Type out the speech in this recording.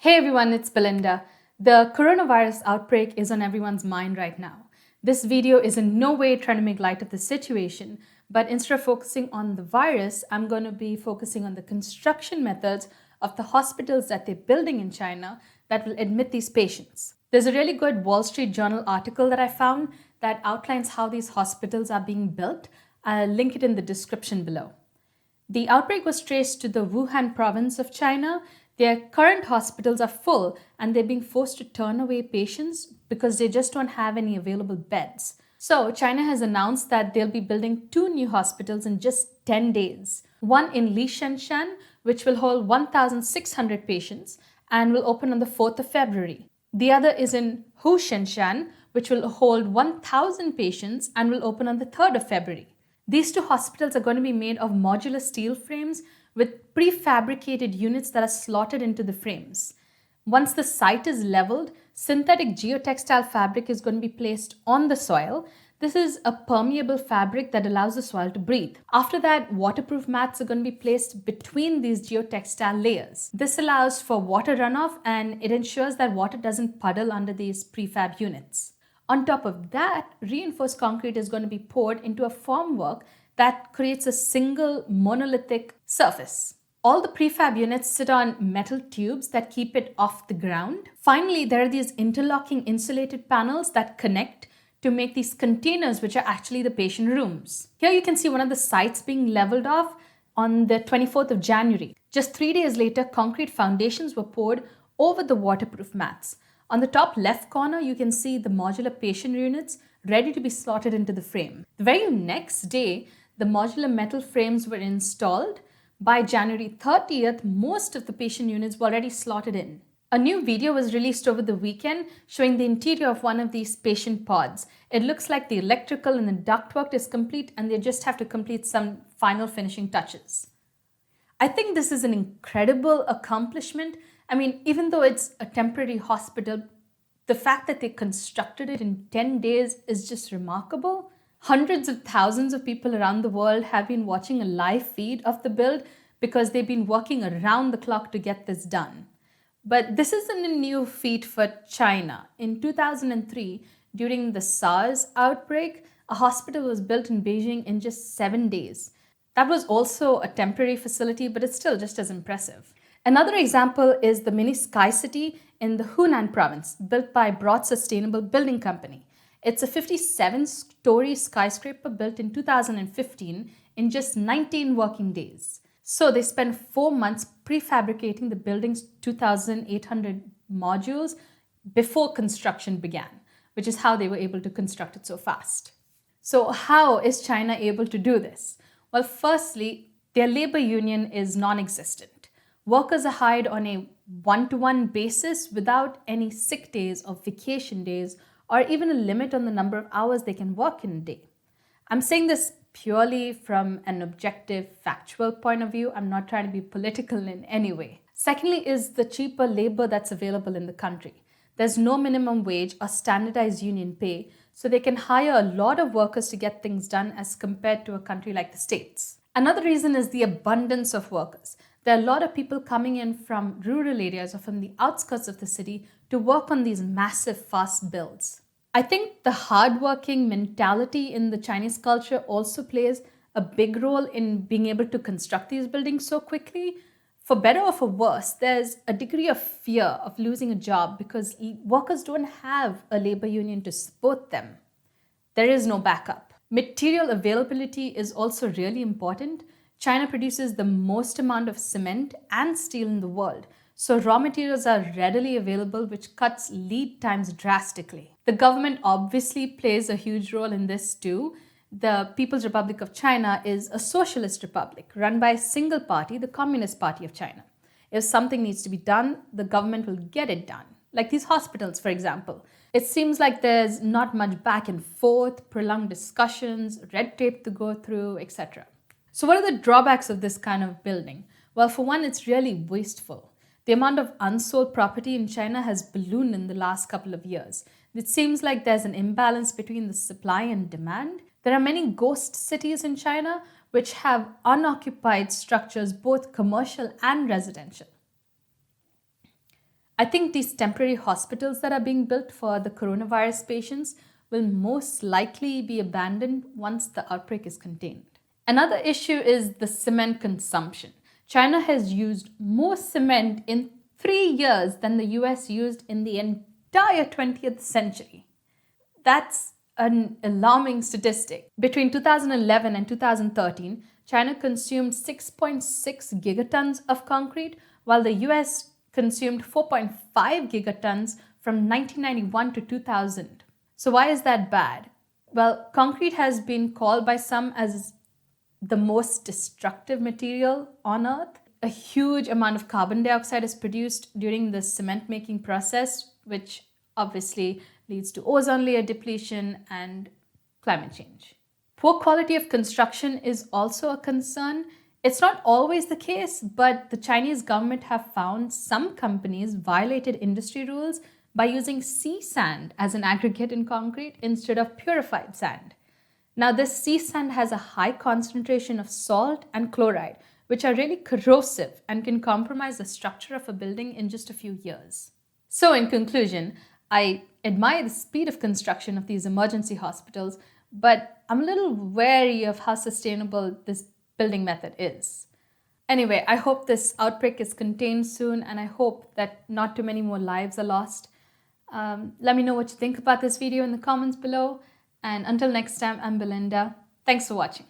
Hey everyone, it's Belinda. The coronavirus outbreak is on everyone's mind right now. This video is in no way trying to make light of the situation, but instead of focusing on the virus, I'm going to be focusing on the construction methods of the hospitals that they're building in China that will admit these patients. There's a really good Wall Street Journal article that I found that outlines how these hospitals are being built. I'll link it in the description below. The outbreak was traced to the Wuhan province of China. Their current hospitals are full and they're being forced to turn away patients because they just don't have any available beds. So, China has announced that they'll be building 2 new hospitals in just 10 days. One in Liangshan, which will hold 1,600 patients and will open on the 4th of February. The other is in Hushenshan, which will hold 1,000 patients and will open on the 3rd of February. These 2 hospitals are going to be made of modular steel frames with prefabricated units that are slotted into the frames. Once the site is leveled, synthetic geotextile fabric is going to be placed on the soil. This is a permeable fabric that allows the soil to breathe. After that, waterproof mats are going to be placed between these geotextile layers. This allows for water runoff and it ensures that water doesn't puddle under these prefab units. On top of that, reinforced concrete is going to be poured into a formwork that creates a single monolithic surface. All the prefab units sit on metal tubes that keep it off the ground. Finally, there are these interlocking insulated panels that connect to make these containers, which are actually the patient rooms. Here you can see one of the sites being leveled off on the 24th of January. Just 3 days later, concrete foundations were poured over the waterproof mats. On the top left corner, you can see the modular patient units ready to be slotted into the frame. The very next day, the modular metal frames were installed. By January 30th, most of the patient units were already slotted in. A new video was released over the weekend showing the interior of one of these patient pods. It looks like the electrical and the ductwork is complete and they just have to complete some final finishing touches. I think this is an incredible accomplishment. I mean, even though it's a temporary hospital, the fact that they constructed it in 10 days is just remarkable. Hundreds of thousands of people around the world have been watching a live feed of the build because they've been working around the clock to get this done. But this isn't a new feat for China. In 2003, during the SARS outbreak, a hospital was built in Beijing in just 7 days. That was also a temporary facility, but it's still just as impressive. Another example is the mini Sky City in the Hunan province, built by Broad Sustainable Building Company. It's a 57-story skyscraper built in 2015 in just 19 working days. So they spent 4 months prefabricating the building's 2,800 modules before construction began, which is how they were able to construct it so fast. So how is China able to do this? Well, firstly, their labor union is non-existent. Workers are hired on a one-to-one basis without any sick days or vacation days or even a limit on the number of hours they can work in a day. I'm saying this purely from an objective, factual point of view. I'm not trying to be political in any way. Secondly is the cheaper labor that's available in the country. There's no minimum wage or standardized union pay, so they can hire a lot of workers to get things done as compared to a country like the States. Another reason is the abundance of workers. There are a lot of people coming in from rural areas or from the outskirts of the city to work on these massive, fast builds. I think the hardworking mentality in the Chinese culture also plays a big role in being able to construct these buildings so quickly. For better or for worse, there's a degree of fear of losing a job because workers don't have a labor union to support them. There is no backup. Material availability is also really important. China produces the most amount of cement and steel in the world, so raw materials are readily available, which cuts lead times drastically. The government obviously plays a huge role in this too. The People's Republic of China is a socialist republic run by a single party, the Communist Party of China. If something needs to be done, the government will get it done. Like these hospitals, for example. It seems like there's not much back and forth, prolonged discussions, red tape to go through, etc. So what are the drawbacks of this kind of building? Well, for one, it's really wasteful. The amount of unsold property in China has ballooned in the last couple of years. It seems like there's an imbalance between the supply and demand. There are many ghost cities in China which have unoccupied structures, both commercial and residential. I think these temporary hospitals that are being built for the coronavirus patients will most likely be abandoned once the outbreak is contained. Another issue is the cement consumption. China has used more cement in 3 years than the US used in the entire 20th century. That's an alarming statistic. Between 2011 and 2013, China consumed 6.6 gigatons of concrete, while the US consumed 4.5 gigatons from 1991 to 2000. So why is that bad? Well, concrete has been called by some as the most destructive material on Earth. A huge amount of carbon dioxide is produced during the cement making process, which obviously leads to ozone layer depletion and climate change. Poor quality of construction is also a concern. It's not always the case, but the Chinese government have found some companies violated industry rules by using sea sand as an aggregate in concrete instead of purified sand. Now, this sea sand has a high concentration of salt and chloride, which are really corrosive and can compromise the structure of a building in just a few years. So, in conclusion, I admire the speed of construction of these emergency hospitals, but I'm a little wary of how sustainable this building method is. Anyway, I hope this outbreak is contained soon, and I hope that not too many more lives are lost. Let me know what you think about this video in the comments below. And until next time, I'm Belinda. Thanks for watching.